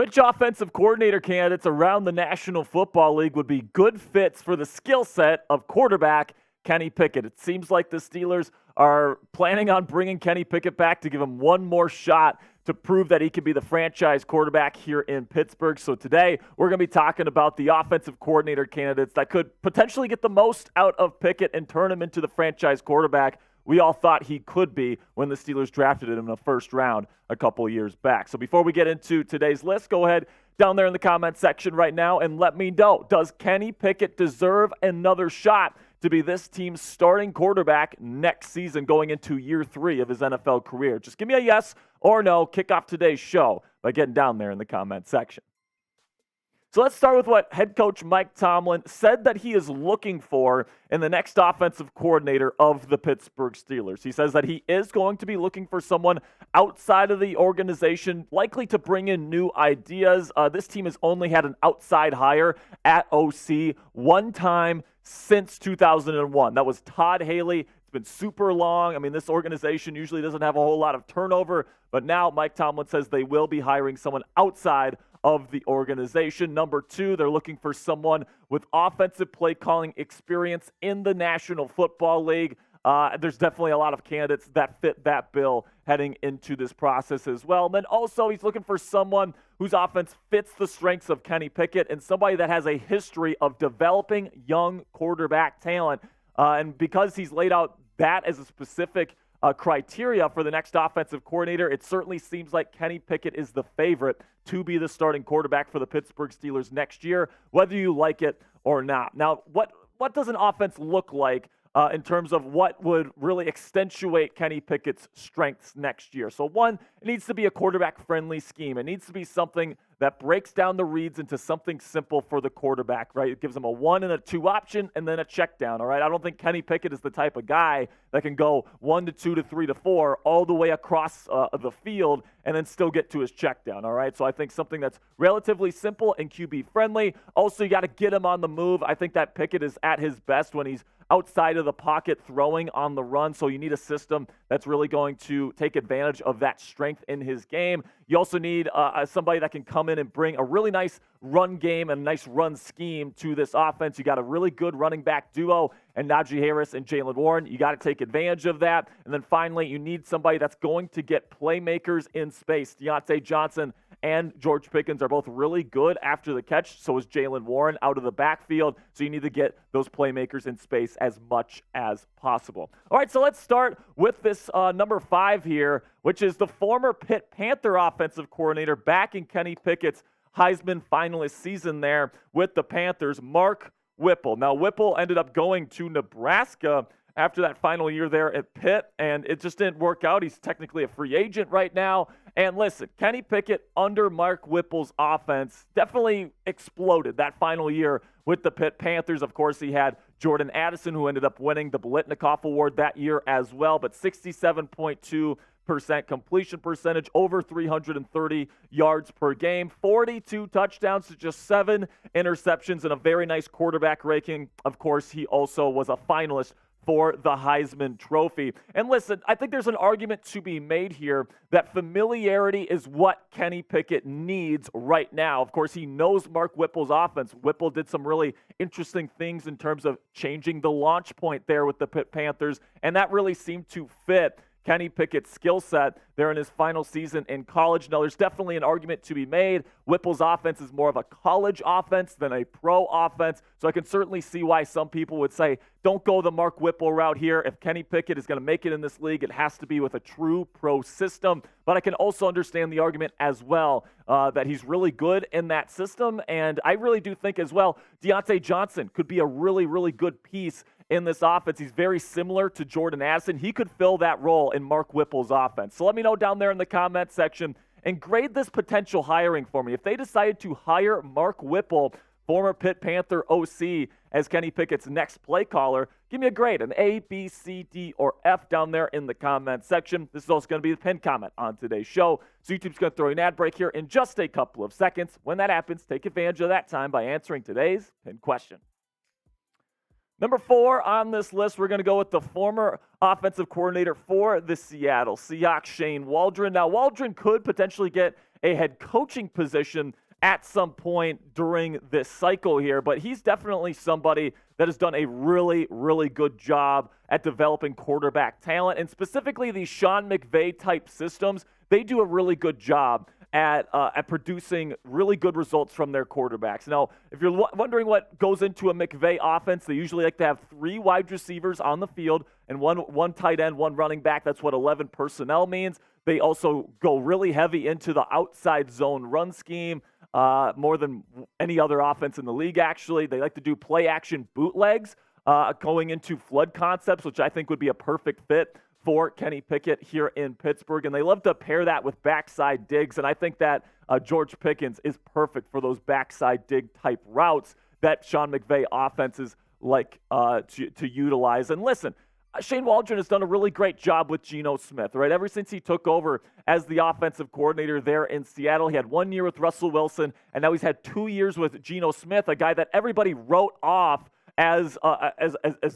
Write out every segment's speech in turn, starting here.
Which offensive coordinator candidates around the National Football League would be good fits for the skill set of quarterback Kenny Pickett? It seems like the Steelers are planning on bringing Kenny Pickett back to give him one more shot to prove that he could be the franchise quarterback here in Pittsburgh. So today, we're going to be talking about the offensive coordinator candidates that could potentially get the most out of Pickett and turn him into the franchise quarterback we all thought he could be when the Steelers drafted him in the first round a couple years back. So before we get into today's list, go ahead down there in the comment section right now and let me know, does Kenny Pickett deserve another shot to be this team's starting quarterback next season going into year 3 of his NFL career? Just give me a yes or no. Kick off today's show by getting down there in the comment section. So let's start with what head coach Mike Tomlin said that he is looking for in the next offensive coordinator of the Pittsburgh Steelers. He says that he is going to be looking for someone outside of the organization, likely to bring in new ideas. This team has only had an outside hire at OC one time since 2001. That was Todd Haley. It's been super long. I mean, this organization usually doesn't have a whole lot of turnover, but now Mike Tomlin says they will be hiring someone outside of the organization. Number 2, they're looking for someone with offensive play calling experience in the National Football League. There's definitely a lot of candidates that fit that bill heading into this process as well. And then also he's looking for someone whose offense fits the strengths of Kenny Pickett and somebody that has a history of developing young quarterback talent. And because he's laid out that as a specific criteria for the next offensive coordinator, it certainly seems like Kenny Pickett is the favorite to be the starting quarterback for the Pittsburgh Steelers next year, whether you like it or not. Now, what does an offense look like in terms of what would really accentuate Kenny Pickett's strengths next year? So one, it needs to be a quarterback-friendly scheme. It needs to be something that breaks down the reads into something simple for the quarterback, right? It gives him a 1 and a 2 option and then a check down, all right? I don't think Kenny Pickett is the type of guy that can go 1 to 2 to 3 to 4 all the way across the field and then still get to his check down, all right? So I think something that's relatively simple and QB-friendly. Also, you got to get him on the move. I think that Pickett is at his best when he's outside of the pocket throwing on the run, so you need a system that's really going to take advantage of that strength in his game. You also need somebody that can come in and bring a really nice run game and a nice run scheme to this offense. You got a really good running back duo and Najee Harris and Jaylen Warren. You got to take advantage of that. And then finally, you need somebody that's going to get playmakers in space. Deontay Johnson and George Pickens are both really good after the catch. So is Jaylen Warren out of the backfield. So you need to get those playmakers in space as much as possible. All right, so let's start with this number 5 here, which is the former Pitt Panther offensive coordinator back in Kenny Pickett's Heisman finalist season there with the Panthers, Mark Whipple. Now, Whipple ended up going to Nebraska after that final year there at Pitt, and it just didn't work out. He's technically a free agent right now. And listen, Kenny Pickett under Mark Whipple's offense definitely exploded that final year with the Pitt Panthers. Of course, he had Jordan Addison, who ended up winning the Biletnikoff Award that year as well, but 67.2% completion percentage, over 330 yards per game, 42 touchdowns to just 7 interceptions, and a very nice quarterback ranking. Of course, he also was a finalist for the Heisman Trophy. And listen, I think there's an argument to be made here that familiarity is what Kenny Pickett needs right now. Of course, he knows Mark Whipple's offense. Whipple did some really interesting things in terms of changing the launch point there with the Pitt Panthers, and that really seemed to fit Kenny Pickett's skill set there in his final season in college. Now, there's definitely an argument to be made. Whipple's offense is more of a college offense than a pro offense, so I can certainly see why some people would say, don't go the Mark Whipple route here. If Kenny Pickett is going to make it in this league, it has to be with a true pro system. But I can also understand the argument as well that he's really good in that system, and I really do think as well Deontay Johnson could be a really, really good piece in this offense. He's very similar to Jordan Addison. He could fill that role in Mark Whipple's offense. So let me know down there in the comment section and grade this potential hiring for me. If they decided to hire Mark Whipple, former Pitt Panther OC, as Kenny Pickett's next play caller, give me a grade, an A, B, C, D, or F down there in the comment section. This is also going to be the pinned comment on today's show. So YouTube's going to throw an ad break here in just a couple of seconds. When that happens, take advantage of that time by answering today's pinned question. Number 4 on this list, we're going to go with the former offensive coordinator for the Seattle Seahawks, Waldron. Now, Waldron could potentially get a head coaching position at some point during this cycle here, but he's definitely somebody that has done a really, really good job at developing quarterback talent, and specifically these Sean McVay type systems. They do a really good job at producing really good results from their quarterbacks. Now, if you're wondering what goes into a McVay offense, they usually like to have 3 wide receivers on the field and one tight end, 1 running back. That's what 11 personnel means. They also go really heavy into the outside zone run scheme, more than any other offense in the league, actually. They like to do play-action bootlegs going into flood concepts, which I think would be a perfect fit for Kenny Pickett here in Pittsburgh. And they love to pair that with backside digs. And I think that George Pickens is perfect for those backside dig type routes that Sean McVay offenses like to utilize. And listen, Shane Waldron has done a really great job with Geno Smith, right? Ever since he took over as the offensive coordinator there in Seattle, he had 1 year with Russell Wilson, and now he's had 2 years with Geno Smith, a guy that everybody wrote off as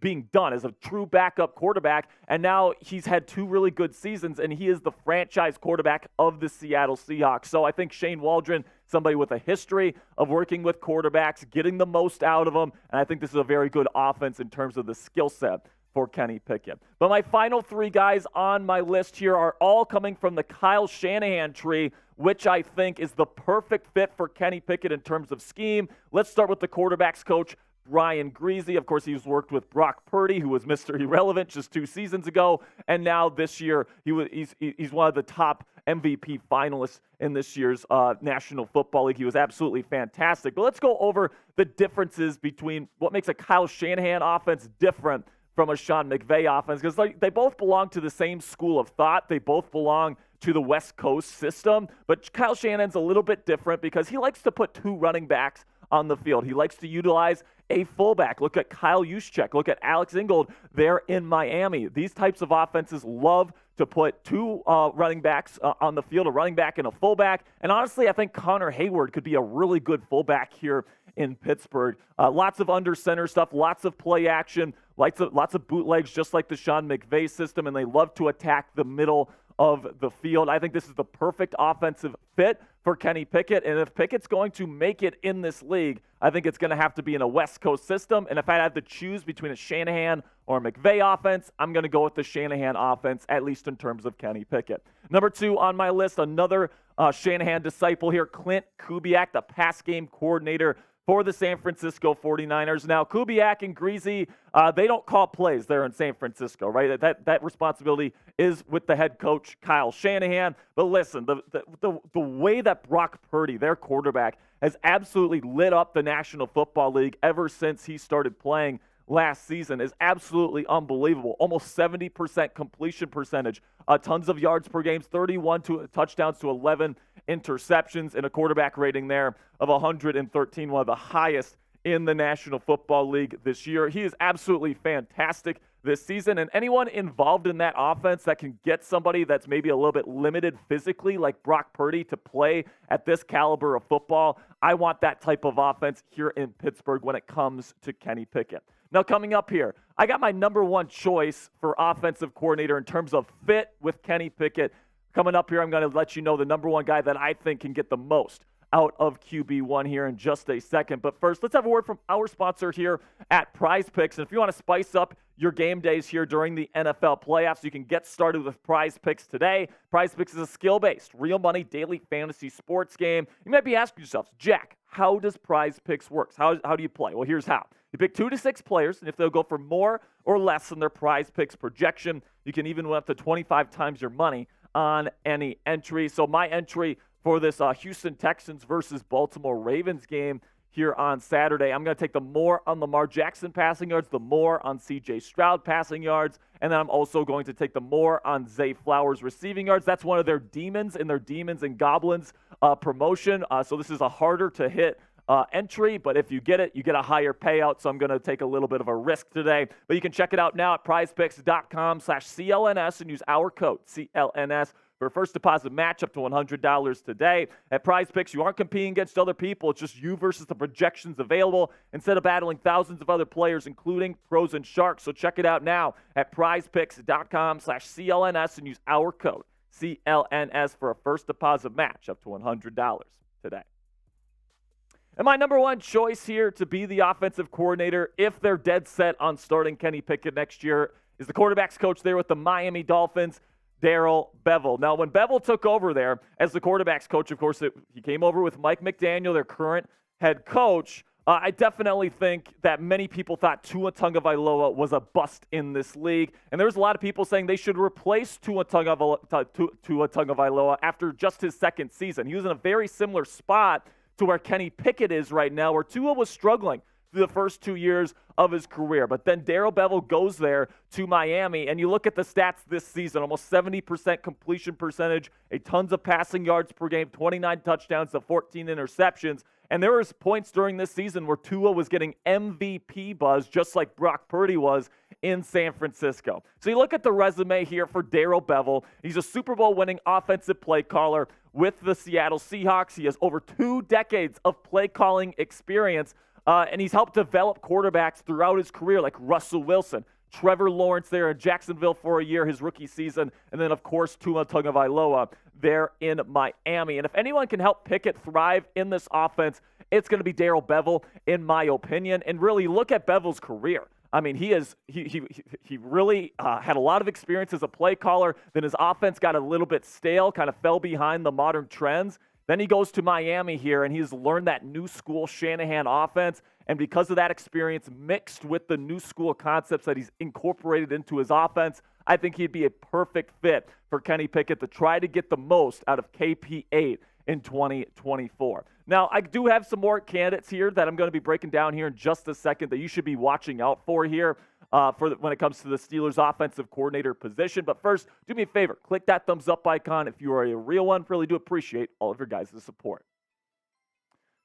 being done as a true backup quarterback, and now he's had 2 really good seasons, and he is the franchise quarterback of the Seattle Seahawks. So I think Shane Waldron, somebody with a history of working with quarterbacks, getting the most out of them, and I think this is a very good offense in terms of the skill set for Kenny Pickett. But my final 3 guys on my list here are all coming from the Kyle Shanahan tree, which I think is the perfect fit for Kenny Pickett in terms of scheme. Let's start with the quarterbacks coach, Brian Greasy. Of course, he's worked with Brock Purdy, who was Mr. Irrelevant just 2 seasons ago, and now this year he's one of the top MVP finalists in this year's National Football League. He was absolutely fantastic. But let's go over the differences between what makes a Kyle Shanahan offense different from a Sean McVay offense, because they both belong to the same school of thought. They both belong to the West Coast system, but Kyle Shanahan's a little bit different because he likes to put 2 running backs on the field. He likes to utilize a fullback. Look at Kyle Juszczyk. Look at Alex Ingold there in Miami. These types of offenses love to put 2 running backs on the field, a running back and a fullback. And honestly, I think Connor Hayward could be a really good fullback here in Pittsburgh. Lots of under center stuff, lots of play action, lots of bootlegs, just like the Sean McVay system, and they love to attack the middle of the field. I think this is the perfect offensive fit for Kenny Pickett, and if Pickett's going to make it in this league, I think it's going to have to be in a West Coast system, and if I had to choose between a Shanahan or a McVay offense, I'm going to go with the Shanahan offense, at least in terms of Kenny Pickett. Number 2 on my list, another Shanahan disciple here, Clint Kubiak, the pass game coordinator for the San Francisco 49ers. Now, Kubiak and Greasy, they don't call plays there in San Francisco, right? That responsibility is with the head coach, Kyle Shanahan. But listen, the way that Brock Purdy, their quarterback, has absolutely lit up the National Football League ever since he started playing last season is absolutely unbelievable. Almost 70% completion percentage, tons of yards per game, 31 touchdowns to 11 interceptions, and a quarterback rating there of 113, one of the highest in the National Football League this year. He is absolutely fantastic this season, and anyone involved in that offense that can get somebody that's maybe a little bit limited physically, like Brock Purdy, to play at this caliber of football, I want that type of offense here in Pittsburgh when it comes to Kenny Pickett. Now, coming up here, I got my number 1 choice for offensive coordinator in terms of fit with Kenny Pickett. Coming up here, I'm going to let you know the number 1 guy that I think can get the most out of QB1 here in just a second. But first, let's have a word from our sponsor here at PrizePicks. And if you want to spice up your game days here during the NFL playoffs, you can get started with PrizePicks today. PrizePicks is a skill-based, real money daily fantasy sports game. You might be asking yourselves, Jack, how does PrizePicks work? How do you play? Well, here's how. You pick 2 to 6 players, and if they'll go for more or less than their PrizePicks projection, you can even win up to 25 times your money on any entry. So my entry for this Houston Texans versus Baltimore Ravens game here on Saturday, I'm going to take the more on Lamar Jackson passing yards, the more on C.J. Stroud passing yards, and then I'm also going to take the more on Zay Flowers receiving yards. That's one of their demons in their Demons and Goblins promotion. So this is a harder to hit entry, but if you get it, you get a higher payout, so I'm going to take a little bit of a risk today. But you can check it out now at prizepicks.com/CLNS and use our code CLNS for a first deposit match up to $100 today. At PrizePicks, you aren't competing against other people. It's just you versus the projections available instead of battling thousands of other players, including pros and sharks. So check it out now at prizepicks.com/CLNS and use our code CLNS for a first deposit match up to $100 today. And my number one choice here to be the offensive coordinator, if they're dead set on starting Kenny Pickett next year, is the quarterback's coach there with the Miami Dolphins, Darrell Bevell. Now, when Bevell took over there as the quarterback's coach, of course, he came over with Mike McDaniel, their current head coach. I definitely think that many people thought Tua Tagovailoa was a bust in this league. And there's a lot of people saying they should replace Tua Tagovailoa after just his second season. He was in a very similar spot to where Kenny Pickett is right now, where Tua was struggling through the first 2 years of his career. But then Darrell Bevell goes there to Miami, and you look at the stats this season, almost 70% completion percentage, tons of passing yards per game, 29 touchdowns to 14 interceptions. And there was points during this season where Tua was getting MVP buzz, just like Brock Purdy was in San Francisco. So you look at the resume here for Darrell Bevell. He's a Super Bowl winning offensive play caller with the Seattle Seahawks. He has over 2 decades of play calling experience, and he's helped develop quarterbacks throughout his career, like Russell Wilson, Trevor Lawrence there in Jacksonville for a year, his rookie season, and then, of course, Tua Tagovailoa there in Miami. And if anyone can help Pickett thrive in this offense, it's going to be Darrell Bevell, in my opinion. And really, look at Bevell's career. I mean, he really had a lot of experience as a play caller. Then his offense got a little bit stale, kind of fell behind the modern trends. Then he goes to Miami here, and he's learned that new school Shanahan offense. And because of that experience mixed with the new school concepts that he's incorporated into his offense, I think he'd be a perfect fit for Kenny Pickett to try to get the most out of KP8 in 2024. Now, I do have some more candidates here that I'm going to be breaking down here in just a second that you should be watching out for here when it comes to the Steelers offensive coordinator position. But first, do me a favor, click that thumbs up icon if you are a real one. Really do appreciate all of your guys' support.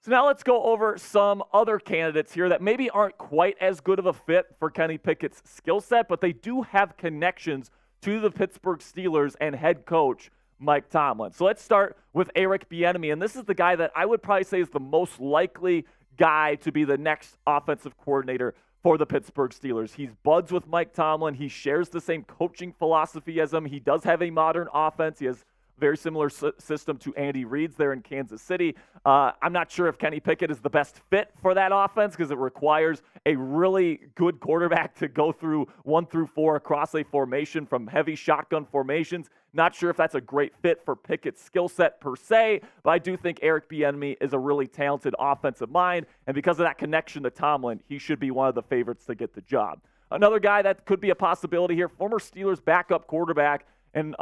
So now let's go over some other candidates here that maybe aren't quite as good of a fit for Kenny Pickett's skill set, but they do have connections to the Pittsburgh Steelers and head coach Mike Tomlin. So let's start with Eric Bieniemy, and this is the guy that I would probably say is the most likely guy to be the next offensive coordinator for the Pittsburgh Steelers. He's buds with Mike Tomlin. He shares the same coaching philosophy as him. He does have a modern offense. He has very similar system to Andy Reid's there in Kansas City. I'm not sure if Kenny Pickett is the best fit for that offense because it requires a really good quarterback to go through 1 through 4 across a formation from heavy shotgun formations. Not sure if that's a great fit for Pickett's skill set per se, but I do think Eric Bieniemy is a really talented offensive mind, and because of that connection to Tomlin, he should be one of the favorites to get the job. Another guy that could be a possibility here, former Steelers backup quarterback, and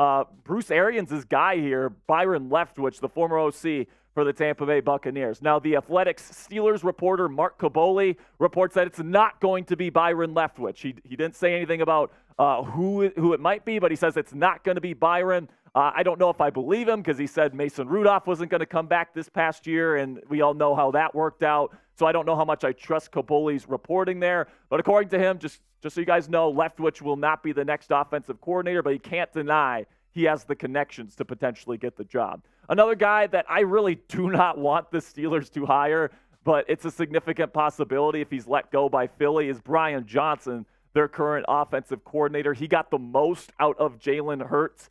Bruce Arians' guy here, Byron Leftwich, the former OC for the Tampa Bay Buccaneers. Now, the Athletics Steelers reporter Mark Whipple reports that it's not going to be Byron Leftwich. He didn't say anything about who it might be, but he says it's not going to be Byron. I don't know if I believe him because he said Mason Rudolph wasn't going to come back this past year, and we all know how that worked out. So I don't know how much I trust Whipple's reporting there. But according to him, just so you guys know, Leftwich will not be the next offensive coordinator, but he can't deny he has the connections to potentially get the job. Another guy that I really do not want the Steelers to hire, but it's a significant possibility if he's let go by Philly, is Brian Johnson, their current offensive coordinator. He got the most out of Jalen Hurts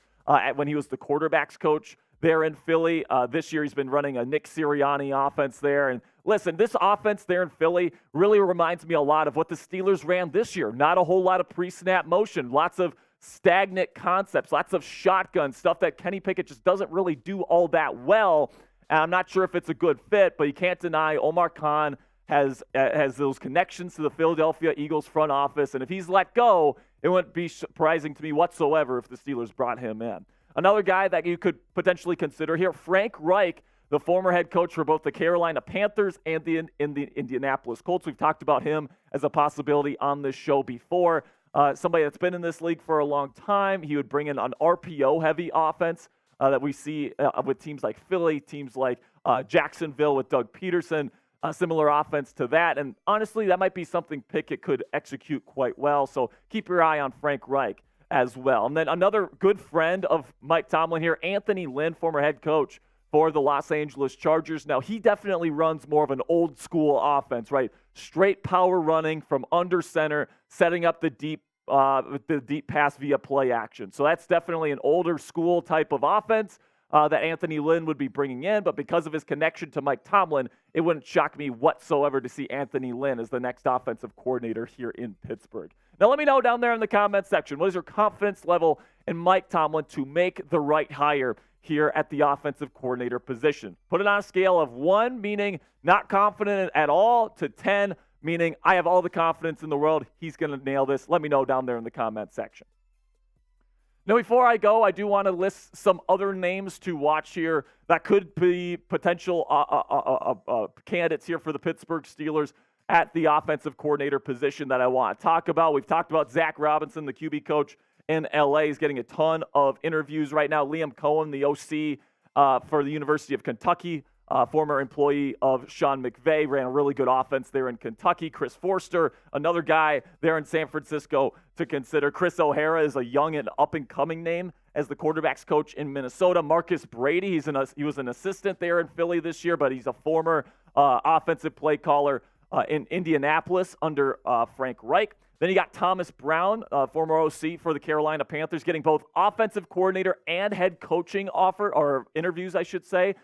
when he was the quarterback's coach there in Philly. This year he's been running a Nick Sirianni offense there. And listen, this offense there in Philly really reminds me a lot of what the Steelers ran this year. Not a whole lot of pre-snap motion, lots of stagnant concepts, lots of shotgun stuff that Kenny Pickett just doesn't really do all that well. And I'm not sure if it's a good fit, but you can't deny Omar Khan has those connections to the Philadelphia Eagles front office. And if he's let go, it wouldn't be surprising to me whatsoever if the Steelers brought him in. Another guy that you could potentially consider here, Frank Reich, the former head coach for both the Carolina Panthers and the Indianapolis Colts. We've talked about him as a possibility on this show before. Somebody that's been in this league for a long time. He would bring in an RPO-heavy offense that we see with teams like Philly, teams like Jacksonville with Doug Peterson, a similar offense to that. And honestly, that might be something Pickett could execute quite well. So keep your eye on Frank Reich as well. And then another good friend of Mike Tomlin here, Anthony Lynn, former head coach for the Los Angeles Chargers. Now, he definitely runs more of an old school offense, right? Straight power running from under center, setting up the deep with the deep pass via play action. So that's definitely an older school type of offense that Anthony Lynn would be bringing in. But because of his connection to Mike Tomlin, it wouldn't shock me whatsoever to see Anthony Lynn as the next offensive coordinator here in Pittsburgh. Now, let me know down there in the comments section, what is your confidence level in Mike Tomlin to make the right hire here at the offensive coordinator position? Put it on a scale of 1, meaning not confident at all, to 10, meaning I have all the confidence in the world. He's going to nail this. Let me know down there in the comment section. Now, before I go, I do want to list some other names to watch here that could be potential candidates here for the Pittsburgh Steelers at the offensive coordinator position that I want to talk about. We've talked about Zach Robinson, the QB coach in LA. He's getting a ton of interviews right now. Liam Cohen, the OC for the University of Kentucky, former employee of Sean McVay, ran a really good offense there in Kentucky. Chris Forster, another guy there in San Francisco to consider. Chris O'Hara is a young and up-and-coming name as the quarterbacks coach in Minnesota. Marcus Brady, he was an assistant there in Philly this year, but he's a former offensive play caller in Indianapolis under Frank Reich. Then you got Thomas Brown, former OC for the Carolina Panthers, getting both offensive coordinator and head coaching interviews, I should say.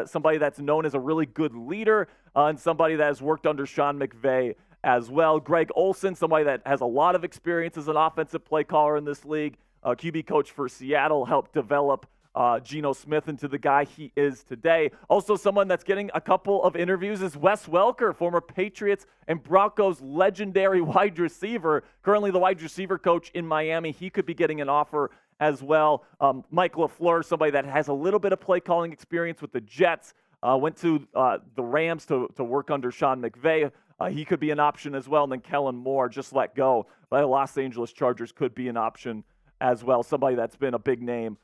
Somebody that's known as a really good leader and somebody that has worked under Sean McVay as well. Greg Olson, somebody that has a lot of experience as an offensive play caller in this league. QB coach for Seattle, helped develop Geno Smith into the guy he is today. Also, someone that's getting a couple of interviews is Wes Welker, former Patriots and Broncos legendary wide receiver, currently the wide receiver coach in Miami. He could be getting an offer as well. Mike LaFleur, somebody that has a little bit of play calling experience with the Jets, went to the Rams to work under Sean McVay. He could be an option as well. And then Kellen Moore, just let go by the Los Angeles Chargers, could be an option as well. Somebody that's been a big name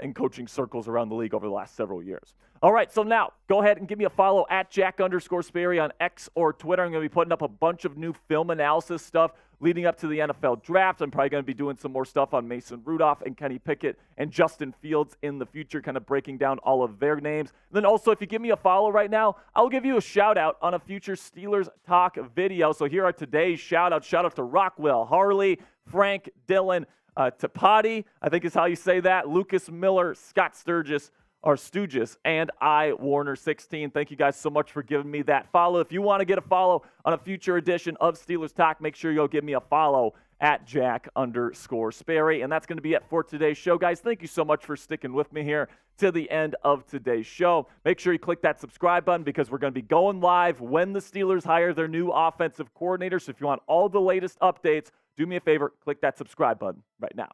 in coaching circles around the league over the last several years. All right, so now go ahead and give me a follow at Jack_Sperry on X or Twitter. I'm going to be putting up a bunch of new film analysis stuff leading up to the NFL draft. I'm probably going to be doing some more stuff on Mason Rudolph and Kenny Pickett and Justin Fields in the future, kind of breaking down all of their names. And then also, if you give me a follow right now, I'll give you a shout-out on a future Steelers Talk video. So here are today's shout-outs. Shout-out to Rockwell, Harley, Frank, Dylan, Tapati, I think is how you say that, Lucas Miller, Scott Sturgis, and Warner16. Thank you guys so much for giving me that follow. If you want to get a follow on a future edition of Steelers Talk, make sure you'll give me a follow at Jack_Sperry. And that's going to be it for today's show, guys. Thank you so much for sticking with me here to the end of today's show. Make sure you click that subscribe button because we're going to be going live when the Steelers hire their new offensive coordinator. So if you want all the latest updates, do me a favor, click that subscribe button right now.